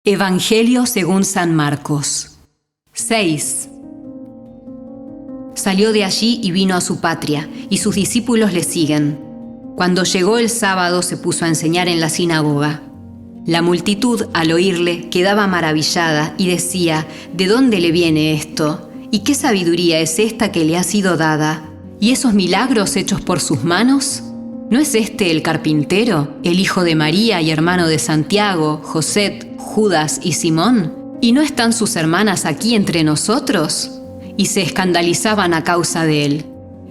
Evangelio según San Marcos. 6. Salió de allí y vino a su patria, y sus discípulos le siguen. Cuando llegó el sábado se puso a enseñar en la sinagoga. La multitud, al oírle, quedaba maravillada y decía: ¿de dónde le viene esto? ¿Y qué sabiduría es esta que le ha sido dada? ¿Y esos milagros hechos por sus manos? ¿No es este el carpintero, el hijo de María y hermano de Santiago, José, Judas y Simón? ¿Y no están sus hermanas aquí entre nosotros? Y se escandalizaban a causa de él.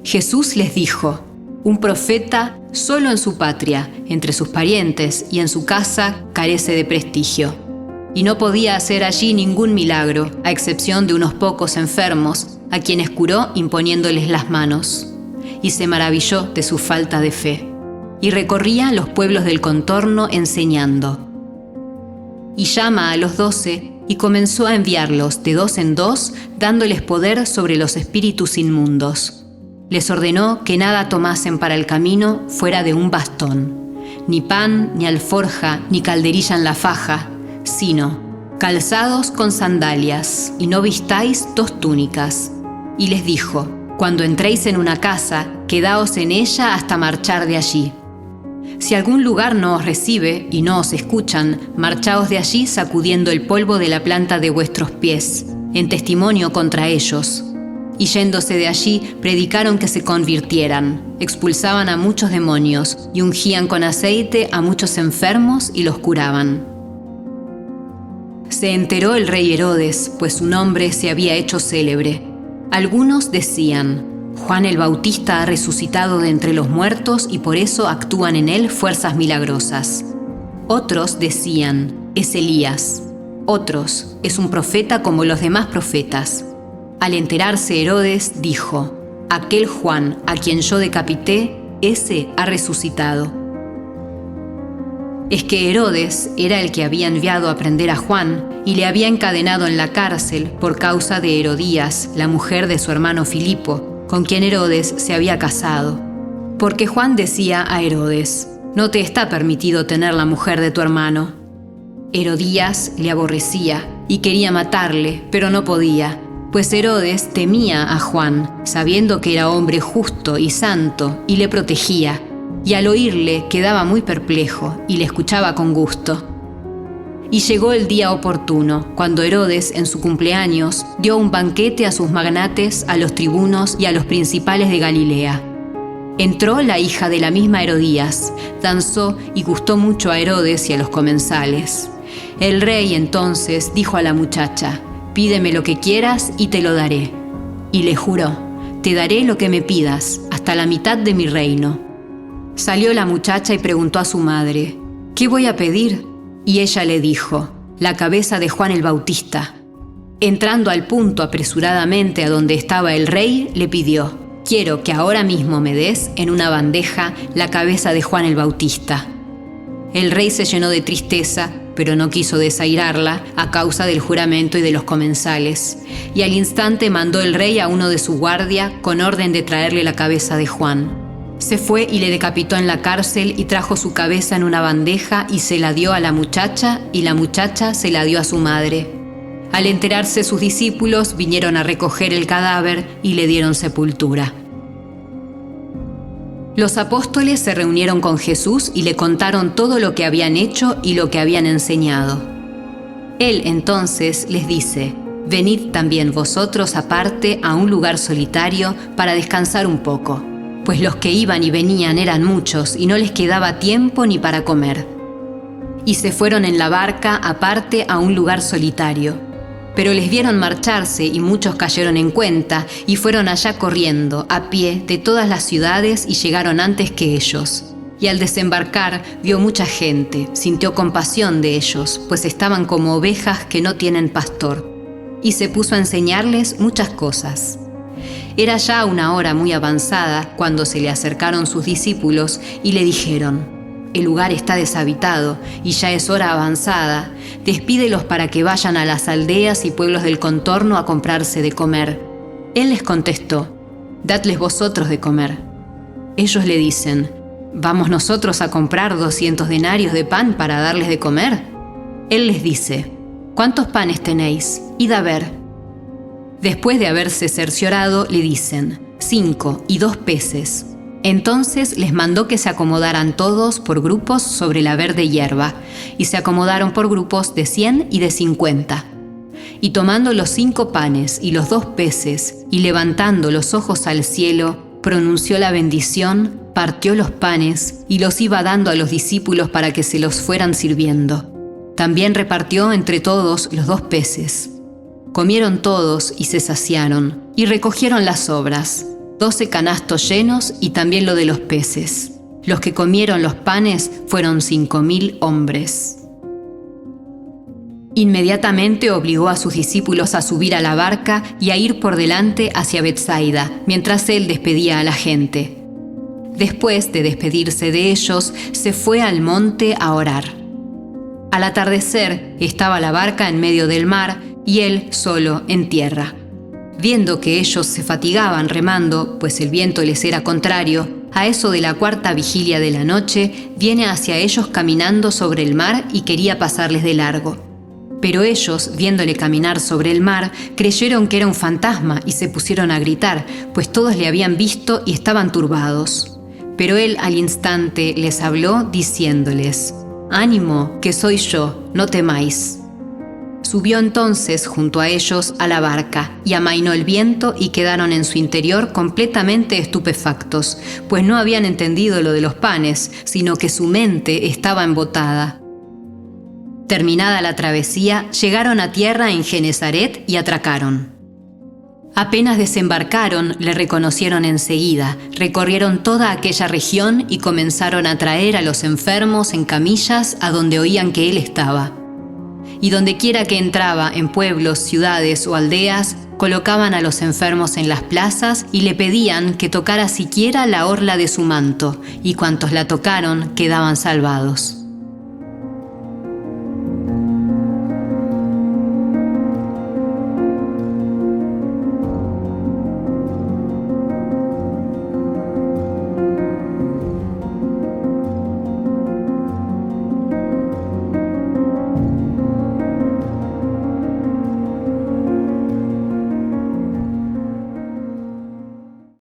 Jesús les dijo: un profeta solo en su patria, entre sus parientes y en su casa, carece de prestigio. Y no podía hacer allí ningún milagro, a excepción de unos pocos enfermos, a quienes curó imponiéndoles las manos. Y se maravilló de su falta de fe. Y recorría los pueblos del contorno enseñando. Y llama a los 12 y comenzó a enviarlos de 2 en 2, dándoles poder sobre los espíritus inmundos. Les ordenó que nada tomasen para el camino fuera de un bastón, ni pan, ni alforja, ni calderilla en la faja, sino calzados con sandalias, y no vistáis 2 túnicas. Y les dijo: cuando entréis en una casa, quedaos en ella hasta marchar de allí. Si algún lugar no os recibe y no os escuchan, marchaos de allí sacudiendo el polvo de la planta de vuestros pies, en testimonio contra ellos. Y yéndose de allí, predicaron que se convirtieran, expulsaban a muchos demonios y ungían con aceite a muchos enfermos y los curaban. Se enteró el rey Herodes, pues su nombre se había hecho célebre. Algunos decían: Juan el Bautista ha resucitado de entre los muertos y por eso actúan en él fuerzas milagrosas. Otros decían: es Elías. Otros: es un profeta como los demás profetas. Al enterarse Herodes, dijo: aquel Juan a quien yo decapité, ese ha resucitado. Es que Herodes era el que había enviado a prender a Juan y le había encadenado en la cárcel por causa de Herodías, la mujer de su hermano Filipo, con quien Herodes se había casado. Porque Juan decía a Herodes: no te está permitido tener la mujer de tu hermano. Herodías le aborrecía y quería matarle, pero no podía, pues Herodes temía a Juan, sabiendo que era hombre justo y santo, y le protegía, y al oírle quedaba muy perplejo y le escuchaba con gusto. Y llegó el día oportuno, cuando Herodes, en su cumpleaños, dio un banquete a sus magnates, a los tribunos y a los principales de Galilea. Entró la hija de la misma Herodías, danzó y gustó mucho a Herodes y a los comensales. El rey entonces dijo a la muchacha: pídeme lo que quieras y te lo daré. Y le juró: te daré lo que me pidas, hasta la mitad de mi reino. Salió la muchacha y preguntó a su madre: ¿qué voy a pedir? Y ella le dijo: la cabeza de Juan el Bautista. Entrando al punto apresuradamente a donde estaba el rey, le pidió: quiero que ahora mismo me des en una bandeja la cabeza de Juan el Bautista. El rey se llenó de tristeza, pero no quiso desairarla a causa del juramento y de los comensales. Y al instante mandó el rey a uno de su guardia con orden de traerle la cabeza de Juan. Se fue y le decapitó en la cárcel y trajo su cabeza en una bandeja y se la dio a la muchacha, y la muchacha se la dio a su madre. Al enterarse sus discípulos, vinieron a recoger el cadáver y le dieron sepultura. Los apóstoles se reunieron con Jesús y le contaron todo lo que habían hecho y lo que habían enseñado. Él entonces les dice: venid también vosotros aparte a un lugar solitario para descansar un poco. Pues los que iban y venían eran muchos y no les quedaba tiempo ni para comer. Y se fueron en la barca aparte a un lugar solitario. Pero les vieron marcharse y muchos cayeron en cuenta y fueron allá corriendo, a pie, de todas las ciudades y llegaron antes que ellos. Y al desembarcar vio mucha gente, sintió compasión de ellos, pues estaban como ovejas que no tienen pastor. Y se puso a enseñarles muchas cosas. Era ya una hora muy avanzada cuando se le acercaron sus discípulos y le dijeron: el lugar está deshabitado y ya es hora avanzada. Despídelos para que vayan a las aldeas y pueblos del contorno a comprarse de comer. Él les contestó: dadles vosotros de comer. Ellos le dicen: ¿vamos nosotros a comprar 200 denarios de pan para darles de comer? Él les dice: ¿cuántos panes tenéis? Id a ver. Después de haberse cerciorado, le dicen, 5 y 2 peces. Entonces les mandó que se acomodaran todos por grupos sobre la verde hierba, y se acomodaron por grupos de 100 y de 50. Y tomando los 5 panes y los 2 peces, y levantando los ojos al cielo, pronunció la bendición, partió los panes, y los iba dando a los discípulos para que se los fueran sirviendo. También repartió entre todos los 2 peces. Comieron todos y se saciaron, y recogieron las sobras, 12 canastos llenos y también lo de los peces. Los que comieron los panes fueron 5.000 hombres. Inmediatamente obligó a sus discípulos a subir a la barca y a ir por delante hacia Betsaida, mientras él despedía a la gente. Después de despedirse de ellos, se fue al monte a orar. Al atardecer, estaba la barca en medio del mar y él solo en tierra. Viendo que ellos se fatigaban remando, pues el viento les era contrario, a eso de la 4ª vigilia de la noche, viene hacia ellos caminando sobre el mar y quería pasarles de largo. Pero ellos, viéndole caminar sobre el mar, creyeron que era un fantasma y se pusieron a gritar, pues todos le habían visto y estaban turbados. Pero él al instante les habló diciéndoles, «Ánimo, que soy yo, no temáis». Subió entonces junto a ellos a la barca y amainó el viento y quedaron en su interior completamente estupefactos, pues no habían entendido lo de los panes, sino que su mente estaba embotada. Terminada la travesía, llegaron a tierra en Genesaret y atracaron. Apenas desembarcaron, le reconocieron enseguida, recorrieron toda aquella región y comenzaron a traer a los enfermos en camillas a donde oían que él estaba. Y dondequiera que entraba, en pueblos, ciudades o aldeas, colocaban a los enfermos en las plazas y le pedían que tocara siquiera la orla de su manto, y cuantos la tocaron quedaban salvados.